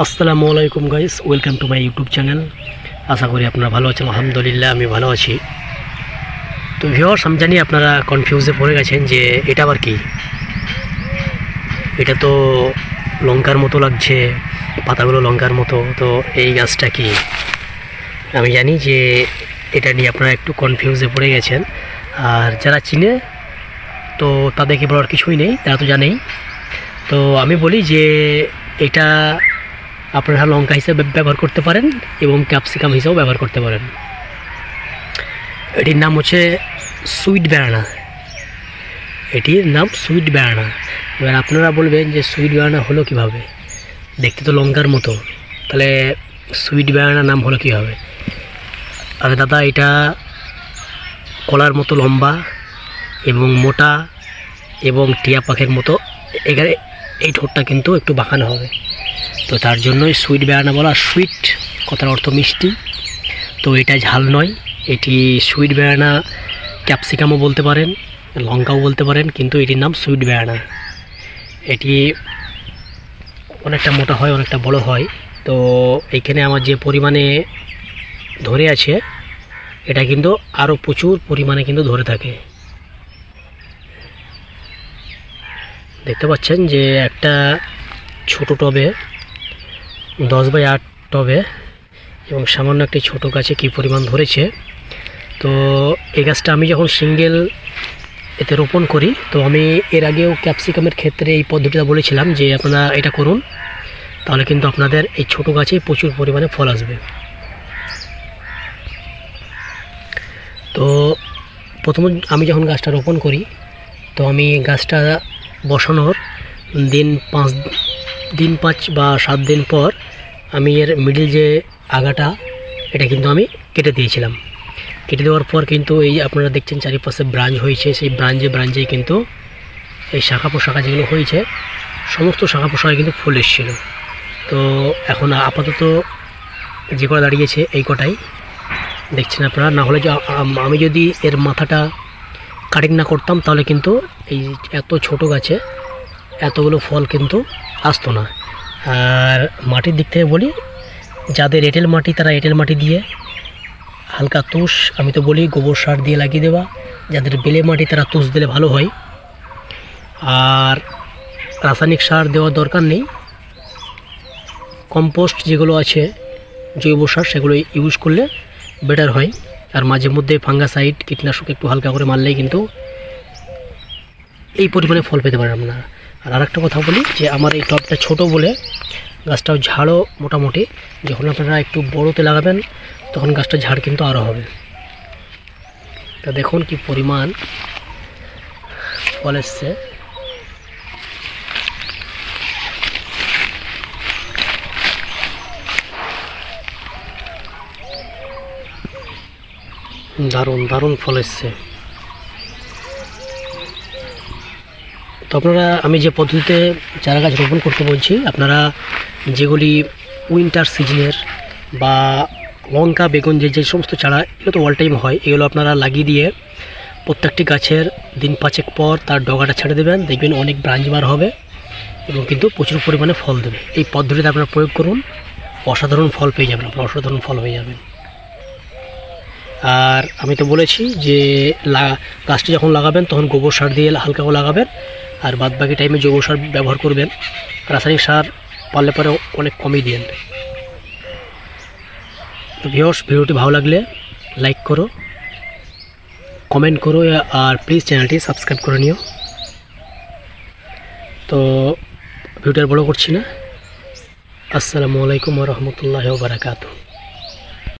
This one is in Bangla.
আসসালামু আলাইকুম guys, welcome to my YouTube channel. আশা করি আপনারা ভালো আছেন। আলহামদুলিল্লাহ আমি ভালো আছি। তো ভিউয়ার্স, আমি জানি আপনারা কনফিউজে পড়ে গেছেন যে এটা আবার কি। এটা তো লঙ্কার মতো লাগছে, পাতাগুলো লঙ্কার মতো। তো এই গাছটা কি? আমি জানি যে এটা নিয়ে আপনারা একটু কনফিউজে পড়ে গেছেন। আর যারা চিনে তো তাদেরকে বলার কিছুই নেই, তারা তো জানেই। তো আমি বলি যে এটা আপনারা লঙ্কা হিসেবে ব্যবহার করতে পারেন এবং ক্যাপসিকাম হিসেবেও ব্যবহার করতে পারেন। এটির নাম হচ্ছে সুইট ব্যানানা। এটির নাম সুইট ব্যানানা। এবার আপনারা বলবেন যে সুইট ব্যানানা হলো কীভাবে? দেখতে তো লঙ্কার মতো, তাহলে সুইট ব্যানানা নাম হলো কীভাবে? আরে দাদা, এটা কলার মতো লম্বা এবং মোটা এবং টিয়া পাখির মতো। এখানে এই ঠোঁটটা কিন্তু একটু বাঁকানো হবে, তো তার জন্যই সুইট ব্যানানা বলা। সুইট কথার অর্থ মিষ্টি, তো এটা ঝাল নয়। এটি সুইট ব্যানানা, ক্যাপসিকামও বলতে পারেন, লঙ্কাও বলতে পারেন, কিন্তু এটির নাম সুইট ব্যানানা। এটি অনেকটা মোটা হয়, অনেকটা বড় হয়। তো এইখানে আমার যে পরিমাণে ধরে আছে, এটা কিন্তু আরও প্রচুর পরিমাণে কিন্তু ধরে থাকে। দেখতে পাচ্ছেন যে একটা ছোট টবে 10x8 টবে এবং সামান্য একটি ছোট গাছে কী পরিমাণ ধরেছে। তো এই গাছটা আমি যখন সিঙ্গেল এতে রোপণ করি, তো আমি এর আগেও ক্যাপসিকামের ক্ষেত্রে এই পদ্ধতিটা বলেছিলাম যে আপনারা এটা করুন, তাহলে কিন্তু আপনাদের এই ছোট গাছে প্রচুর পরিমাণে ফল আসবে। তো প্রথমে আমি যখন গাছটা রোপণ করি, তো আমি গাছটা বসানোর দিন 5 বা 7 দিন পর আমি এর মিডিল যে আগাটা, এটা কিন্তু আমি কেটে দিয়েছিলাম। কেটে দেওয়ার পর কিন্তু এই আপনারা দেখছেন চারিপাশে ব্রাঞ্চ হয়েছে। সেই ব্রাঞ্চেই কিন্তু এই শাখা পোশাখা যেগুলো হয়েছে, সমস্ত শাখা পোশাখায় কিন্তু ফুল এসেছিল। তো এখন আপাতত যে কটা দাঁড়িয়েছে এই কটাই দেখছেন আপনারা। না হলে যে আমি যদি এর মাথাটা কাটিং না করতাম, তাহলে কিন্তু এই এত ছোট গাছে এতগুলো ফল কিন্তু আসতো না। আর মাটির দিক থেকে বলি, যাদের এঁটেল মাটি তারা এঁটেল মাটি দিয়ে হালকা তুষ, আমি তো বলি গোবর সার দিয়ে লাগিয়ে দেওয়া। যাদের বেলে মাটি তারা তুষ দিলে ভালো হয়। আর রাসায়নিক সার দেওয়ার দরকার নেই, কম্পোস্ট যেগুলো আছে জৈব সার, সেগুলো ইউজ করলে বেটার হয়। আর মাঝে মধ্যে ফাঙ্গাসাইড, কীটনাশক একটু হালকা করে মারলেই কিন্তু এই পরিমাণে ফল পেতে পারেন আপনারা। আর আরেকটা কথা বলি যে আমার এই টবটা ছোট বলে গাছটাও ঝাড়ও মোটামুটি। যখন আপনারা একটু বড়োতে লাগাবেন, তখন গাছটা ঝাড় কিন্তু আরও হবে। তা দেখুন কি পরিমাণ ফল এসছে। দারুণ দারুণ ফল এসছে। তো আপনারা, আমি যে পদ্ধতিতে চারা গাছ রোপণ করতে বলছি, আপনারা যেগুলি উইন্টার সিজনের বা লঙ্কা, বেগুন, যে সমস্ত চারা, এগুলো তো অল টাইম হয়, এগুলো আপনারা লাগিয়ে দিয়ে প্রত্যেকটি গাছের দিন 5 পর তার ডগাটা ছেড়ে দেবেন। দেখবেন অনেক ব্রাঞ্চ বার হবে এবং কিন্তু প্রচুর পরিমাণে ফল দেবে। এই পদ্ধতিতে আপনারা প্রয়োগ করুন, অসাধারণ ফল পেয়ে যাবেন, আপনারা অসাধারণ ফল হয়ে যাবেন। আর আমি তো বলেছি যে গাছটি যখন লাগাবেন তখন গোবর সার দিয়ে হালকা করে লাগাবেন, আর বাদ বাকি টাইমে জৈব সার ব্যবহার করবেন। রাসায়নিক সার পারলে পরে অনেক কমই দিন। তো ভিউয়ার্স, ভিডিওটি ভালো লাগলে লাইক করো, কমেন্ট করো, আর প্লিজ চ্যানেলটি সাবস্ক্রাইব করে নিও। তো ভিডিওটা বড় করছি না। আসসালামু আলাইকুম ওয়া রাহমাতুল্লাহি ওয়া বারাকাতুহু।